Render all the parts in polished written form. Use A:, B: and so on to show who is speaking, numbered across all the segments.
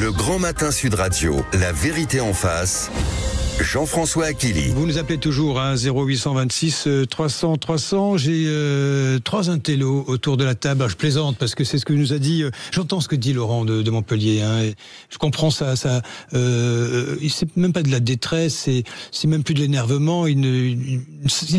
A: Le Grand Matin Sud Radio, la vérité en face. Jean-François Achilly.
B: Vous nous appelez toujours à 0826 300 300. J'ai 3 intellos autour de la table. Alors, je plaisante parce que c'est ce que nous a dit. J'entends ce que dit Laurent de Montpellier. Et je comprends ça. C'est même pas de la détresse. C'est même plus de l'énervement. Il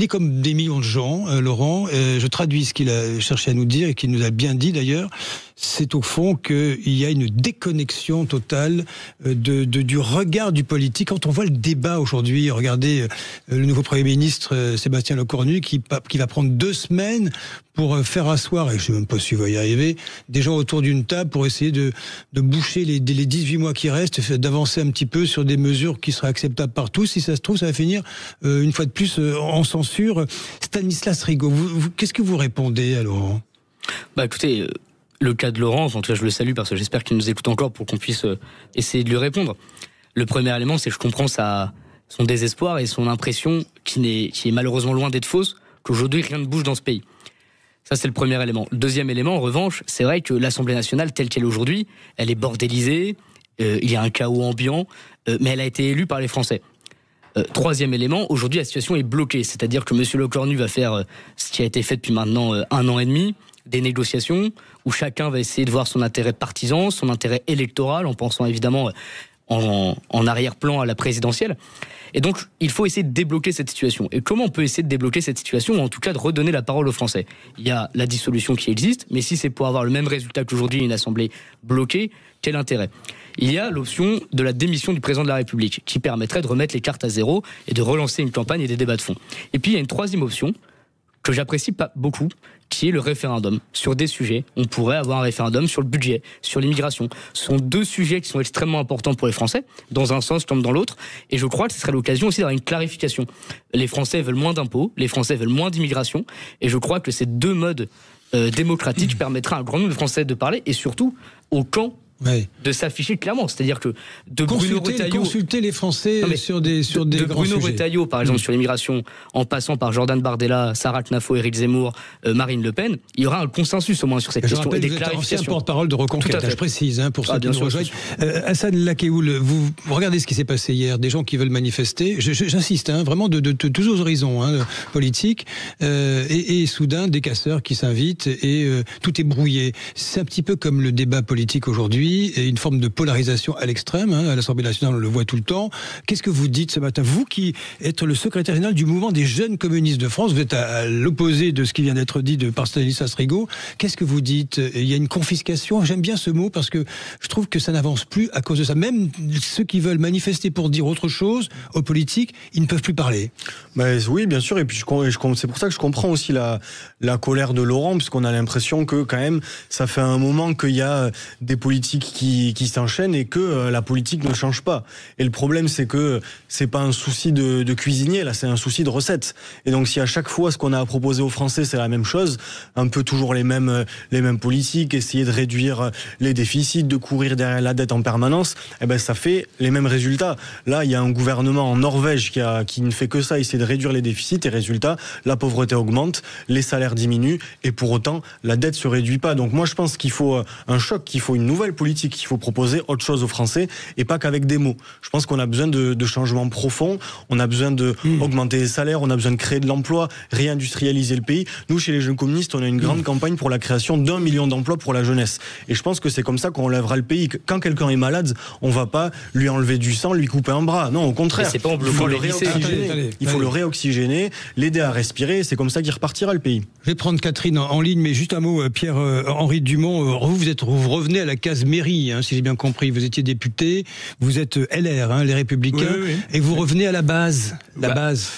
B: est comme des millions de gens, Laurent. Je traduis ce qu'il a cherché à nous dire et qu'il nous a bien dit d'ailleurs. C'est au fond qu'il y a une déconnexion totale du regard du politique. Quand on voit le débat aujourd'hui, regardez le nouveau Premier ministre Sébastien Lecornu qui va prendre 2 semaines pour faire asseoir, et je ne sais même pas s'il va y arriver, des gens autour d'une table pour essayer de boucher les 18 mois qui restent, d'avancer un petit peu sur des mesures qui seraient acceptables par tous. Si ça se trouve, ça va finir une fois de plus en censure. Stanislas Rigaud, qu'est-ce que vous répondez à Laurent ?
C: Écoutez, le cas de Laurent, en tout cas je le salue parce que j'espère qu'il nous écoute encore pour qu'on puisse essayer de lui répondre. Le premier élément, c'est que je comprends son désespoir et son impression qui est malheureusement loin d'être fausse, qu'aujourd'hui rien ne bouge dans ce pays. Ça, c'est le premier élément. Le deuxième élément, en revanche, c'est vrai que l'Assemblée nationale, telle qu'elle est aujourd'hui, elle est bordélisée, il y a un chaos ambiant, mais elle a été élue par les Français. Troisième élément, aujourd'hui la situation est bloquée, c'est-à-dire que M. Lecornu va faire ce qui a été fait depuis maintenant 1 an et demi, des négociations où chacun va essayer de voir son intérêt partisan, son intérêt électoral, en pensant évidemment en arrière-plan à la présidentielle. Et donc, il faut essayer de débloquer cette situation. Et comment on peut essayer de débloquer cette situation, ou en tout cas de redonner la parole aux Français ? Il y a la dissolution qui existe, mais si c'est pour avoir le même résultat qu'aujourd'hui, une assemblée bloquée, quel intérêt ? Il y a l'option de la démission du président de la République, qui permettrait de remettre les cartes à zéro et de relancer une campagne et des débats de fond. Et puis, il y a une troisième option, que j'apprécie pas beaucoup, qui est le référendum. Sur des sujets, on pourrait avoir un référendum sur le budget, sur l'immigration. Ce sont 2 sujets qui sont extrêmement importants pour les Français, dans un sens comme dans l'autre, et je crois que ce serait l'occasion aussi d'avoir une clarification. Les Français veulent moins d'impôts, les Français veulent moins d'immigration, et je crois que ces 2 modes démocratiques permettraient à un grand nombre de Français de parler, et surtout au camp de s'afficher clairement, c'est-à-dire que de Bruno Retailleau,
B: consulter les Français sur des
C: de
B: grands
C: Bruno
B: sujets.
C: Retailleau par exemple sur l'immigration, en passant par Jordan Bardella, Sarah Knafo, Éric Zemmour, Marine Le Pen, il y aura un consensus au moins sur cette question et des clarifications.
B: Ancien porte-parole de Reconquête, je précise, pour ceux qui nous rejoignent. Hassan Lakeoul, vous regardez ce qui s'est passé hier, des gens qui veulent manifester, j'insiste, vraiment de tous aux horizons politiques, et soudain des casseurs qui s'invitent et tout est brouillé. C'est un petit peu comme le débat politique aujourd'hui, et une forme de polarisation à l'extrême, à l'Assemblée nationale on le voit tout le temps. Qu'est-ce que vous dites ce matin, vous qui êtes le secrétaire général du mouvement des jeunes communistes de France, vous êtes à l'opposé de ce qui vient d'être dit par Stanislas Rigaud, qu'est-ce que vous dites ? Il y a une confiscation, j'aime bien ce mot parce que je trouve que ça n'avance plus à cause de ça. Même ceux qui veulent manifester pour dire autre chose aux politiques, ils ne peuvent plus parler.
D: Oui, bien sûr, et puis c'est pour ça que je comprends aussi la colère de Laurent, puisqu'on a l'impression que quand même ça fait un moment qu'il y a des politiques qui s'enchaînent et que la politique ne change pas. Et le problème, c'est que c'est pas un souci de cuisinier, là, c'est un souci de recette. Et donc, si à chaque fois, ce qu'on a à proposer aux Français, c'est la même chose, un peu toujours les mêmes politiques, essayer de réduire les déficits, de courir derrière la dette en permanence, ça fait les mêmes résultats. Là, il y a un gouvernement en Norvège qui ne fait que ça, essayer de réduire les déficits, et résultat, la pauvreté augmente, les salaires diminuent, et pour autant, la dette se réduit pas. Donc moi, je pense qu'il faut un choc, qu'il faut une nouvelle politique, qu'il faut proposer autre chose aux Français et pas qu'avec des mots. Je pense qu'on a besoin de changements profonds, on a besoin d'augmenter les salaires, on a besoin de créer de l'emploi, réindustrialiser le pays. Nous, chez les jeunes communistes, on a une grande campagne pour la création d'1 million d'emplois pour la jeunesse. Et je pense que c'est comme ça qu'on relèvera le pays. Quand quelqu'un est malade, on va pas lui enlever du sang, lui couper un bras. Non, au contraire.
C: C'est pas en bloquant le
D: réoxygéner. Il faut le réoxygéner, l'aider à respirer. C'est comme ça qu'il repartira le pays.
B: Je vais prendre Catherine en ligne, mais juste un mot, Pierre-Henri Dumont. Vous revenez à la case mairie, si j'ai bien compris. Vous étiez député, vous êtes LR, les Républicains, oui. Et vous revenez à la base. Base.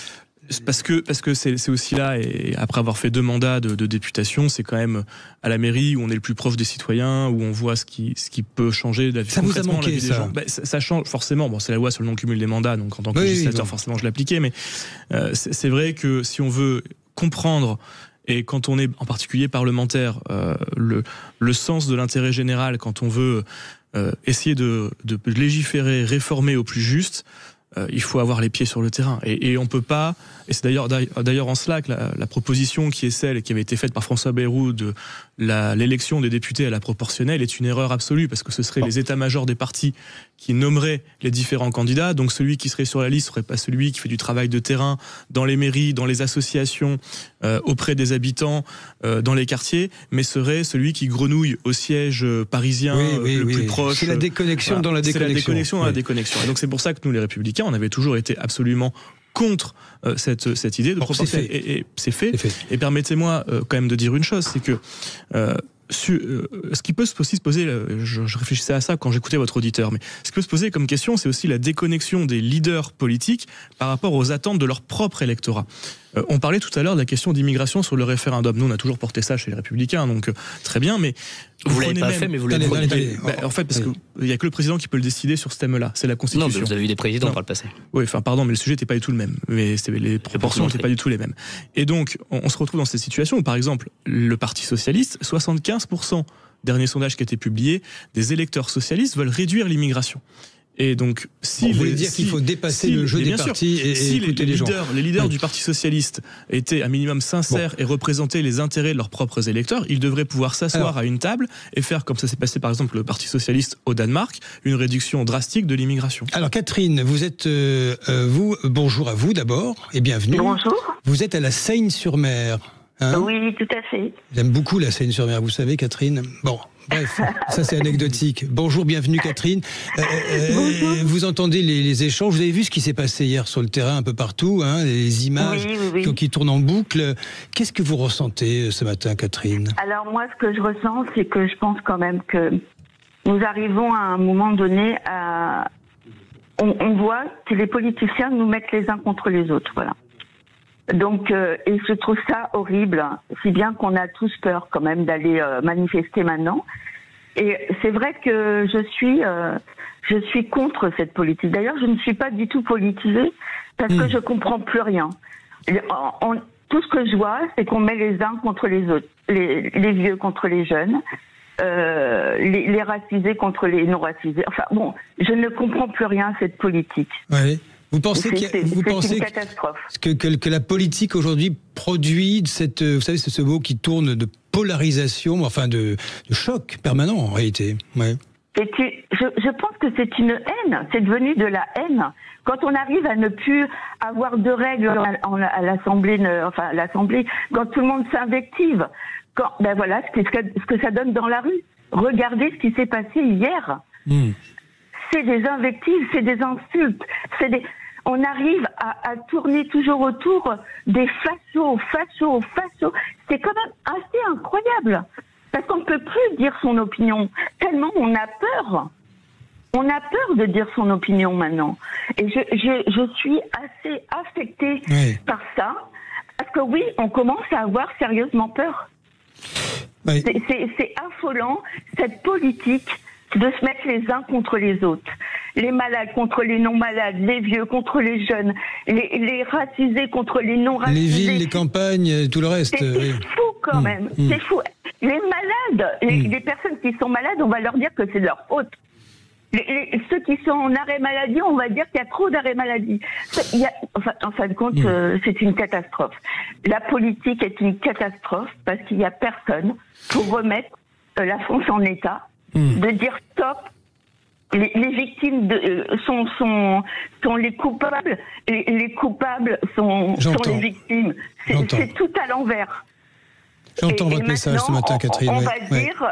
E: Parce que c'est aussi là, et après avoir fait 2 mandats de députation, c'est quand même à la mairie où on est le plus proche des citoyens, où on voit ce qui peut changer la vie.
B: Ça vous a manqué, ça ?
E: Ça change forcément. Bon, c'est la loi sur le non-cumul des mandats, donc en tant que législateur, forcément, je l'appliquais. Mais c'est vrai que si on veut comprendre, et quand on est en particulier parlementaire, le sens de l'intérêt général, quand on veut essayer de légiférer, réformer au plus juste, il faut avoir les pieds sur le terrain. Et on peut pas, et c'est d'ailleurs en cela que la proposition qui est celle qui avait été faite par François Bayrou de l'élection des députés à la proportionnelle est une erreur absolue, parce que ce seraient les états-majors des partis qui nommeraient les différents candidats. Donc celui qui serait sur la liste ne serait pas celui qui fait du travail de terrain dans les mairies, dans les associations, auprès des habitants, dans les quartiers, mais serait celui qui grenouille au siège parisien le plus proche.
B: C'est la déconnexion dans la déconnexion.
E: C'est la déconnexion dans la déconnexion. Et donc c'est pour ça que nous, les Républicains, on avait toujours été absolument contre cette idée de proportionnelle. Et c'est fait. Et permettez-moi quand même de dire une chose, c'est que ce qui peut aussi se poser, je réfléchissais à ça quand j'écoutais votre auditeur, mais ce qui peut se poser comme question, c'est aussi la déconnexion des leaders politiques par rapport aux attentes de leur propre électorat. On parlait tout à l'heure de la question d'immigration sur le référendum. Nous, on a toujours porté ça chez les Républicains, donc très bien, mais
C: vous l'avez pas fait, mais vous l'avez fait.
E: En fait, parce qu'il n'y a que le président qui peut le décider sur ce thème-là, c'est la Constitution.
C: Non, mais vous avez eu des présidents par le passé.
E: Oui, enfin, pardon, mais le sujet n'était pas du tout le même. Mais les proportions n'étaient pas du tout les mêmes. Et donc, on se retrouve dans cette situation où, par exemple, le Parti socialiste, 75%, dernier sondage qui a été publié, des électeurs socialistes veulent réduire l'immigration. Et donc,
B: vous voulez dire qu'il faut dépasser le jeu des partis et écouter les gens.
E: Les leaders du Parti socialiste étaient un minimum sincères et représentaient les intérêts de leurs propres électeurs, ils devraient pouvoir s'asseoir à une table et faire, comme ça s'est passé par exemple le Parti socialiste au Danemark, une réduction drastique de l'immigration.
B: Alors Catherine, vous êtes, bonjour à vous d'abord et bienvenue.
F: Bonjour.
B: Vous êtes à la Seine-sur-Mer. Hein ?
F: Oui, tout à fait.
B: J'aime beaucoup la Seine-sur-Mer, vous savez Catherine. Bon. Bref, ça c'est anecdotique. Bonjour, bienvenue Catherine. Vous entendez les échanges, vous avez vu ce qui s'est passé hier sur le terrain un peu partout, hein, les images qui tournent en boucle. Qu'est-ce que vous ressentez ce matin Catherine ?
F: Alors moi ce que je ressens, c'est que je pense quand même que nous arrivons à un moment donné à... On voit que les politiciens nous mettent les uns contre les autres, voilà. Donc, et je trouve ça horrible, si bien qu'on a tous peur quand même d'aller manifester maintenant. Et c'est vrai que je suis contre cette politique. D'ailleurs, je ne suis pas du tout politisée parce que je comprends plus rien. Tout ce que je vois, c'est qu'on met les uns contre les autres, les vieux contre les jeunes, les racisés contre les non racisés. Enfin bon, je ne comprends plus rien à cette politique.
B: Oui. Vous pensez que la politique aujourd'hui produit vous savez, c'est ce mot qui tourne de polarisation, enfin de choc permanent en réalité. Ouais.
F: Je pense que c'est une haine, c'est devenu de la haine. Quand on arrive à ne plus avoir de règles à l'Assemblée, quand tout le monde s'invective, ben voilà ce que ça donne dans la rue. Regardez ce qui s'est passé hier. C'est des invectives, c'est des insultes, on arrive à tourner toujours autour des fachos. C'est quand même assez incroyable. Parce qu'on ne peut plus dire son opinion. Tellement on a peur. On a peur de dire son opinion maintenant. Et je suis assez affectée par ça. Parce que oui, on commence à avoir sérieusement peur. Oui. C'est affolant, cette politique de se mettre les uns contre les autres. Les malades contre les non-malades, les vieux contre les jeunes, les racisés contre les non-racisés.
B: Les villes, les campagnes, tout le reste.
F: C'est fou quand même, c'est fou. Les malades, les personnes qui sont malades, on va leur dire que c'est de leur faute. Ceux qui sont en arrêt maladie, on va dire qu'il y a trop d'arrêt maladie. En fin de compte, c'est une catastrophe. La politique est une catastrophe parce qu'il n'y a personne pour remettre la France en état, de dire stop. Les victimes sont les coupables. Les coupables sont les victimes. C'est tout à l'envers.
B: J'entends votre message ce matin, Catherine.
F: On va dire,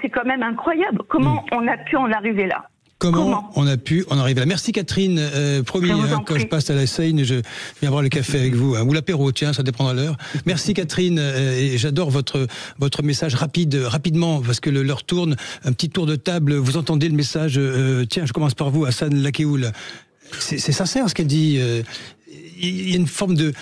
F: c'est quand même incroyable. Comment on a pu en arriver là ?
B: Comment on a pu en arriver là ? Merci Catherine. Promis, quand je passe à la Seine, je viens boire le café avec vous. Ou l'apéro, tiens, ça dépendra de l'heure. Merci Catherine. Et j'adore votre message rapidement, parce que l'heure tourne. Un petit tour de table. Vous entendez le message tiens, je commence par vous, Hassan Lakéoul. C'est sincère ce qu'elle dit. Il y a une forme de...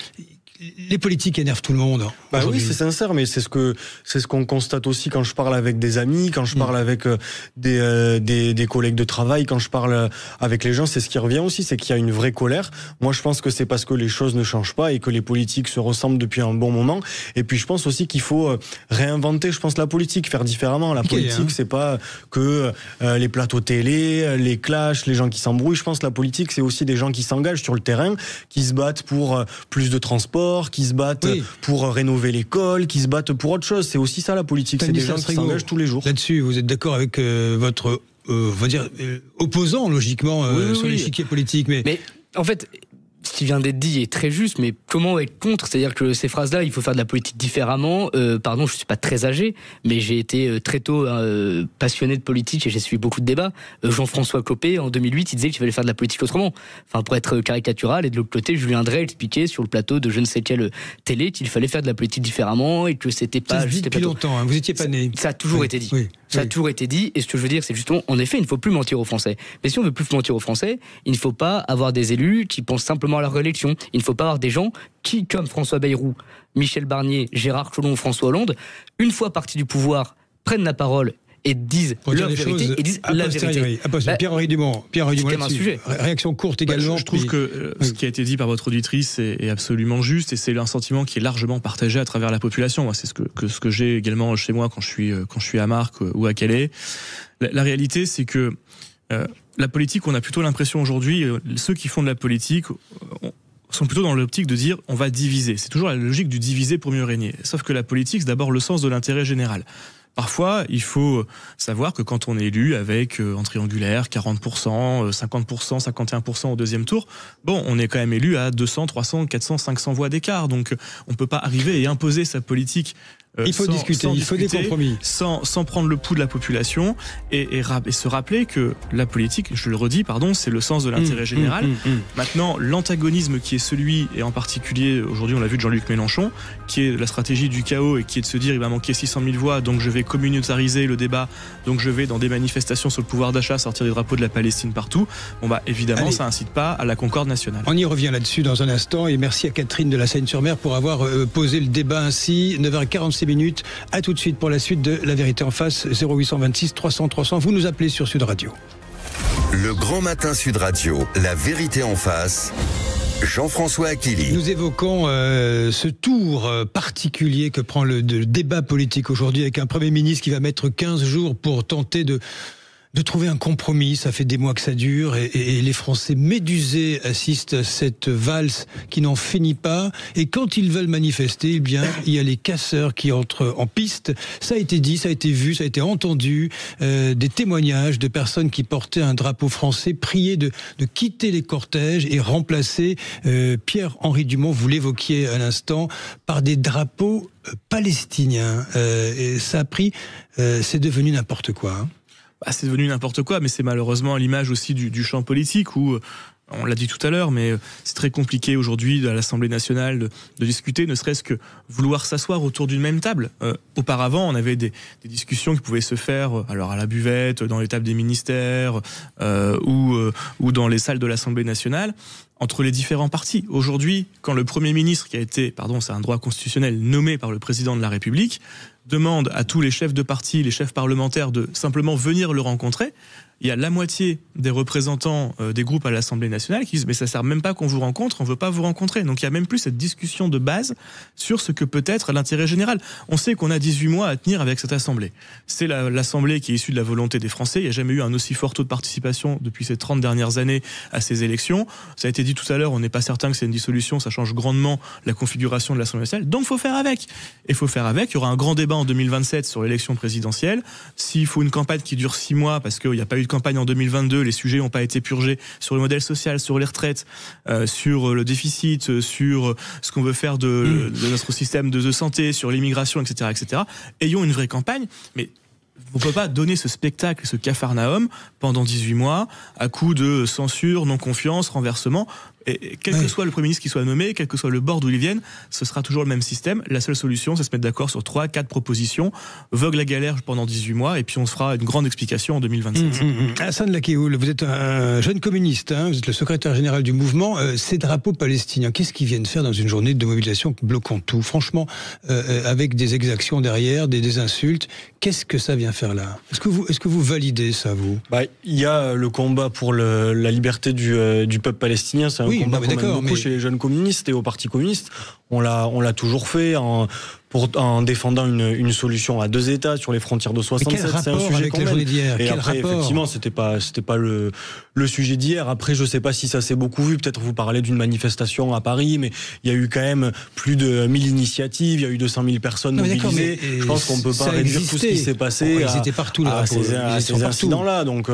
B: Les politiques énervent tout le monde.
D: Bah oui, c'est sincère, mais c'est ce qu'on constate aussi quand je parle avec des amis, quand je parle avec des collègues de travail, quand je parle avec les gens, c'est ce qui revient aussi, c'est qu'il y a une vraie colère. Moi, je pense que c'est parce que les choses ne changent pas et que les politiques se ressemblent depuis un bon moment. Et puis, je pense aussi qu'il faut réinventer, je pense, la politique, faire différemment. La politique, c'est pas que les plateaux télé, les clashs, les gens qui s'embrouillent. Je pense que la politique, c'est aussi des gens qui s'engagent sur le terrain, qui se battent pour plus de transport, sport, qui se battent pour rénover l'école, qui se battent pour autre chose. C'est aussi ça la politique, c'est des gens qui s'engagent tous les jours.
B: Là-dessus, vous êtes d'accord avec votre on va dire opposant logiquement sur l'échiquier politique, mais
C: en fait, ce qui vient d'être dit est très juste, mais comment être contre ? C'est-à-dire que ces phrases-là, il faut faire de la politique différemment. Pardon, je ne suis pas très âgé, mais j'ai été très tôt passionné de politique et j'ai suivi beaucoup de débats. Jean-François Copé, en 2008, il disait qu'il fallait faire de la politique autrement. Enfin, pour être caricatural, et de l'autre côté, Julien Drey expliquait sur le plateau de je ne sais quelle télé qu'il fallait faire de la politique différemment et que c'était pas juste
B: depuis longtemps, hein, vous n'étiez pas né.
C: Ça a toujours été dit. Ça a toujours été dit, et ce que je veux dire, c'est justement, en effet, il ne faut plus mentir aux Français. Mais si on veut plus mentir aux Français, il ne faut pas avoir des élus qui pensent simplement à leur réélection. Il ne faut pas avoir des gens qui, comme François Bayrou, Michel Barnier, Gérard Collomb, François Hollande, une fois partis du pouvoir, prennent la parole et disent leur vérité, et disent la vérité.
B: Pierre-Henri Dumont,
C: c'est un sujet.
B: Réaction courte également.
E: Je trouve que ce qui a été dit par votre auditrice est absolument juste, et c'est un sentiment qui est largement partagé à travers la population. Moi, c'est ce que j'ai également chez moi quand je suis à Marc ou à Calais. La réalité, c'est que la politique, on a plutôt l'impression aujourd'hui, ceux qui font de la politique sont plutôt dans l'optique de dire on va diviser. C'est toujours la logique du diviser pour mieux régner. Sauf que la politique, c'est d'abord le sens de l'intérêt général. Parfois, il faut savoir que quand on est élu avec en triangulaire 40%, 50%, 51% au deuxième tour, bon, on est quand même élu à 200, 300, 400, 500 voix d'écart. Donc, on peut pas arriver et imposer sa politique.
B: Il faut discuter, il faut des compromis.
E: Sans prendre le pouls de la population et se rappeler que la politique, je le redis, c'est le sens de l'intérêt général. Maintenant, l'antagonisme qui est celui, et en particulier, aujourd'hui on l'a vu de Jean-Luc Mélenchon, qui est la stratégie du chaos et qui est de se dire il va manquer 600 000 voix, donc je vais communautariser le débat, donc je vais dans des manifestations sur le pouvoir d'achat sortir des drapeaux de la Palestine partout. Bon bah évidemment, ça incite pas à la concorde nationale.
B: On y revient là-dessus dans un instant, et merci à Catherine de la Seine-sur-Mer pour avoir posé le débat ainsi. 9h46 minutes. À tout de suite pour la suite de La Vérité en face. 0826 300 300. Vous nous appelez sur Sud Radio.
A: Le grand matin Sud Radio. La Vérité en face. Jean-François Achilly.
B: Nous évoquons ce tour particulier que prend le débat politique aujourd'hui, avec un Premier ministre qui va mettre 15 jours pour tenter de trouver un compromis. Ça fait des mois que ça dure, et les Français médusés assistent à cette valse qui n'en finit pas. Et quand ils veulent manifester, eh bien, il y a les casseurs qui entrent en piste. Ça a été dit, ça a été vu, ça a été entendu. Des témoignages de personnes qui portaient un drapeau français, priées de quitter les cortèges et remplacer, Pierre-Henri Dumont, vous l'évoquiez à l'instant, par des drapeaux palestiniens. Et ça a pris, c'est devenu n'importe quoi, hein.
E: C'est devenu n'importe quoi, mais c'est malheureusement à l'image aussi du champ politique où, on l'a dit tout à l'heure, mais c'est très compliqué aujourd'hui à l'Assemblée nationale de discuter, ne serait-ce que vouloir s'asseoir autour d'une même table. Auparavant, on avait des discussions qui pouvaient se faire alors à la buvette, dans les tables des ministères ou dans les salles de l'Assemblée nationale, entre les différents partis. Aujourd'hui, quand le Premier ministre, qui a été, c'est un droit constitutionnel, nommé par le président de la République, demande à tous les chefs de parti, les chefs parlementaires de simplement venir le rencontrer, il y a la moitié des représentants des groupes à l'Assemblée nationale qui disent mais ça sert même pas qu'on vous rencontre, on veut pas vous rencontrer. Donc il y a même plus cette discussion de base sur ce que peut être l'intérêt général. On sait qu'on a 18 mois à tenir avec cette Assemblée. C'est l'Assemblée qui est issue de la volonté des Français. Il n'y a jamais eu un aussi fort taux de participation depuis ces 30 dernières années à ces élections. Ça a été dit tout à l'heure, on n'est pas certain que c'est une dissolution, ça change grandement la configuration de l'Assemblée nationale. Donc il faut faire avec. Et il faut faire avec. Il y aura un grand débat en 2027 sur l'élection présidentielle. S'il faut une campagne qui dure 6 mois parce qu'il n'y a pas eu de campagne en 2022, les sujets n'ont pas été purgés sur le modèle social, sur les retraites, sur le déficit, sur ce qu'on veut faire de notre système de santé, sur l'immigration, etc., etc. Ayons une vraie campagne, mais on ne peut pas donner ce spectacle, ce capharnaüm pendant 18 mois à coup de censure, non-confiance, renversement. Et quel que soit le Premier ministre qui soit nommé, quel que soit le board d'où il vienne, ce sera toujours le même système. La seule solution, c'est se mettre d'accord sur 3-4 propositions, vogue la galère pendant 18 mois, et puis on se fera une grande explication en 2027.
B: Hassan Lakéoul, vous êtes un jeune communiste, hein, vous êtes le secrétaire général du mouvement. Ces drapeaux palestiniens, qu'est-ce qu'ils viennent faire dans une journée de mobilisation bloquant tout ? Franchement, avec des exactions derrière, des insultes, qu'est-ce que ça vient faire là ? Est-ce que vous validez ça, vous ?
D: Il y a le combat pour la liberté du peuple palestinien, c'est un combat qu'on aime beaucoup chez les jeunes communistes et au Parti communiste. On l'a toujours fait en défendant une solution à 2 États sur les frontières de 67.
B: C'est un sujet avec la journée d'hier.
D: Et après, effectivement, c'était pas le sujet d'hier. Après, je sais pas si ça s'est beaucoup vu. Peut-être vous parlez d'une manifestation à Paris, mais il y a eu quand même plus de 1000 initiatives. Il y a eu 200 000 personnes mobilisées. Je pense qu'on peut pas réduire tout ce qui s'est passé
B: ils étaient partout là,
D: à ces incidents-là. Donc,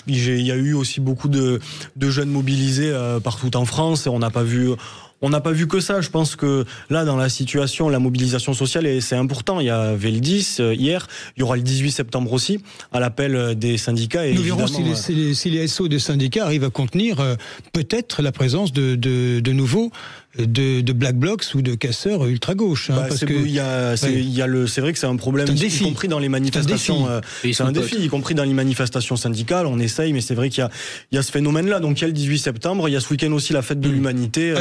D: il y a eu aussi beaucoup de jeunes mobilisés partout en France. Et on n'a pas vu que ça. Je pense que là, dans la situation, la mobilisation sociale, c'est important. Il y avait le 10 hier, il y aura le 18 septembre aussi, à l'appel des syndicats. Et
B: nous verrons si les SO des syndicats arrivent à contenir peut-être la présence de nouveau de Black Blocs ou de casseurs ultra-gauche.
D: C'est vrai que c'est un problème, y compris dans les manifestations. C'est un défi, y compris dans les manifestations syndicales. On essaye, mais c'est vrai qu'il y a ce phénomène-là. Donc il y a le 18 septembre, il y a ce week-end aussi la fête de l'humanité,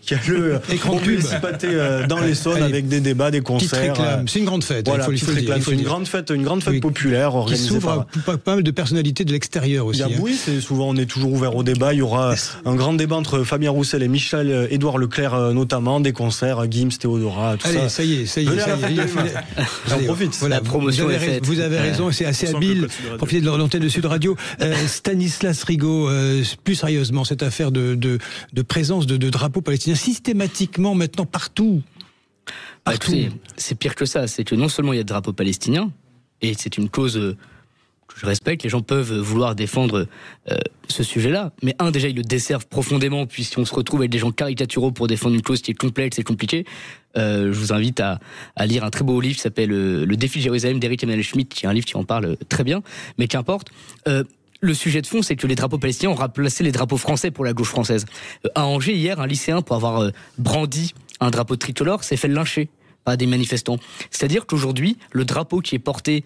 D: qui a le Principaté dans l'Essonne avec des débats, des concerts.
B: C'est une grande fête.
D: Voilà, c'est une grande fête populaire organisée
B: qui s'ouvre à pas mal de personnalités de l'extérieur aussi.
D: Oui, souvent on est toujours ouvert au débat. Il y aura un grand débat entre Fabien Roussel et Michel-Édouard Leclerc, notamment des concerts, Gims, Théodora, tout ça.
B: Ça y est.
D: Venez à la fête de l'humanité. J'en profite.
C: La promotion est faite.
B: Vous avez raison, c'est assez habile. Profitez de l'antenne de Sud Radio. Stanislas Rigaud, plus sérieusement, cette affaire de présence de drapeaux palestiniens systématiquement maintenant partout.
C: Écoutez, c'est pire que ça. C'est que non seulement il y a des drapeaux palestiniens, et c'est une cause que je respecte, les gens peuvent vouloir défendre ce sujet-là, mais déjà ils le desservent profondément, puis si on se retrouve avec des gens caricaturaux pour défendre une cause qui est complexe et compliquée, je vous invite à lire un très beau livre qui s'appelle Le défi de Jérusalem d'Eric Emmanuel Schmitt, qui est un livre qui en parle très bien, mais qu'importe. Le sujet de fond, c'est que les drapeaux palestiniens ont remplacé les drapeaux français pour la gauche française. À Angers, hier, un lycéen, pour avoir brandi un drapeau tricolore, s'est fait lyncher par des manifestants. C'est-à-dire qu'aujourd'hui, le drapeau qui est porté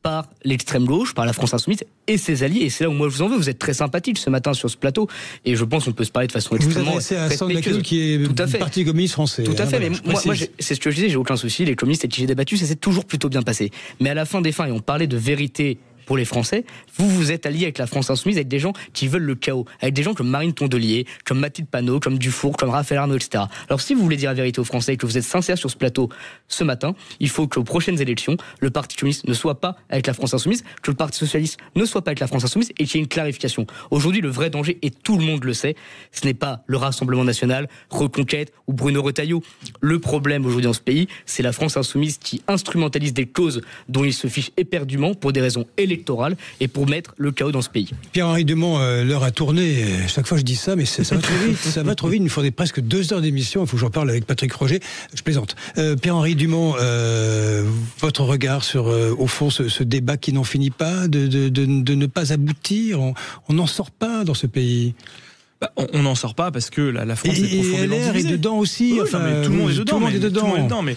C: par l'extrême gauche, par la France Insoumise et ses alliés, et c'est là où moi je vous en veux. Vous êtes très sympathique ce matin sur ce plateau, et je pense qu'on peut se parler de façon extrêmement respectueuse. Vous adressez à Sandra Lacoul, qui est du Parti communiste français. Tout à fait, mais moi c'est ce que je disais, j'ai aucun souci, les communistes avec qui j'ai débattu, ça s'est toujours plutôt bien passé. Mais à la fin des fins, et on parlait de vérité pour les Français, vous êtes alliés avec la France Insoumise, avec des gens qui veulent le chaos, avec des gens comme Marine Tondelier, comme Mathilde Panot, comme Dufour, comme Raphaël Arnaud, etc. Alors si vous voulez dire la vérité aux Français et que vous êtes sincère sur ce plateau ce matin, il faut qu'aux prochaines élections, le Parti communiste ne soit pas avec la France Insoumise, que le Parti socialiste ne soit pas avec la France Insoumise, et qu'il y ait une clarification. Aujourd'hui, le vrai danger, et tout le monde le sait, ce n'est pas le Rassemblement National, Reconquête ou Bruno Retailleau. Le problème aujourd'hui dans ce pays, c'est la France Insoumise qui instrumentalise des causes dont il se fiche éperdument pour des raisons électorales et pour mettre le chaos dans ce pays.
B: Pierre-Henri Dumont, l'heure a tourné. Chaque fois je dis ça, mais ça va trop vite. Ça va trop vite. Il nous faudrait presque 2 heures d'émission. Il faut que j'en parle avec Patrick Roger. Je plaisante. Pierre-Henri Dumont, votre regard sur, au fond, ce débat qui n'en finit pas, de ne pas aboutir. On n'en sort pas dans ce pays.
E: On n'en sort pas parce que la France est profondément divisée.
B: Et LR est dedans aussi.
E: Oui, tout le monde est dedans. Mais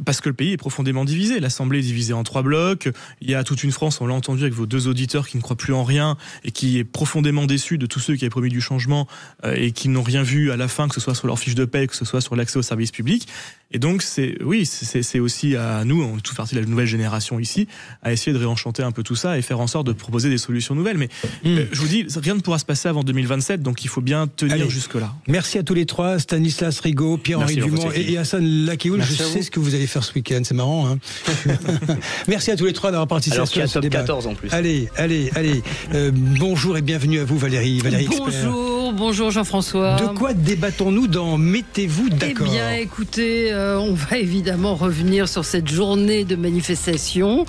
E: parce que le pays est profondément divisé. L'Assemblée est divisée en 3 blocs. Il y a toute une France, on l'a entendu avec vos 2 auditeurs, qui ne croient plus en rien et qui est profondément déçu de tous ceux qui avaient promis du changement et qui n'ont rien vu à la fin, que ce soit sur leur fiche de paie, que ce soit sur l'accès aux services publics. Et donc, c'est aussi à nous, on est tout partie de la nouvelle génération ici, à essayer de réenchanter un peu tout ça et faire en sorte de proposer des solutions nouvelles. Mais je vous dis, rien ne pourra se passer avant 2027, donc il faut bien tenir jusque-là.
B: Merci à tous les 3, Stanislas Rigaud, Pierre-Henri Dumont et Hassan Lakéoul. Je sais ce que vous allez faire ce week-end, c'est marrant. Hein. Merci à tous les 3 d'avoir participé à ce débat.
C: 14 en plus.
B: Allez. Bonjour et bienvenue à vous, Valérie
G: Bonjour Jean-François.
B: De quoi débattons-nous dans Mettez-vous d'accord ?
G: Eh bien, écoutez, on va évidemment revenir sur cette journée de manifestation.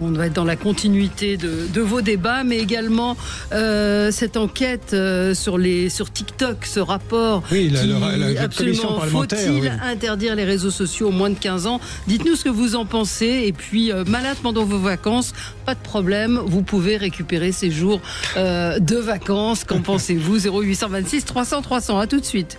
G: On va être dans la continuité de vos débats, mais également cette enquête sur TikTok, ce rapport
B: la commission parlementaire.
G: Faut-il interdire les réseaux sociaux aux moins de 15 ans ? Dites-nous ce que vous en pensez. Et puis, malade pendant vos vacances, pas de problème, vous pouvez récupérer ces jours de vacances. Qu'en pensez-vous ? 0826 300 300. À tout de suite.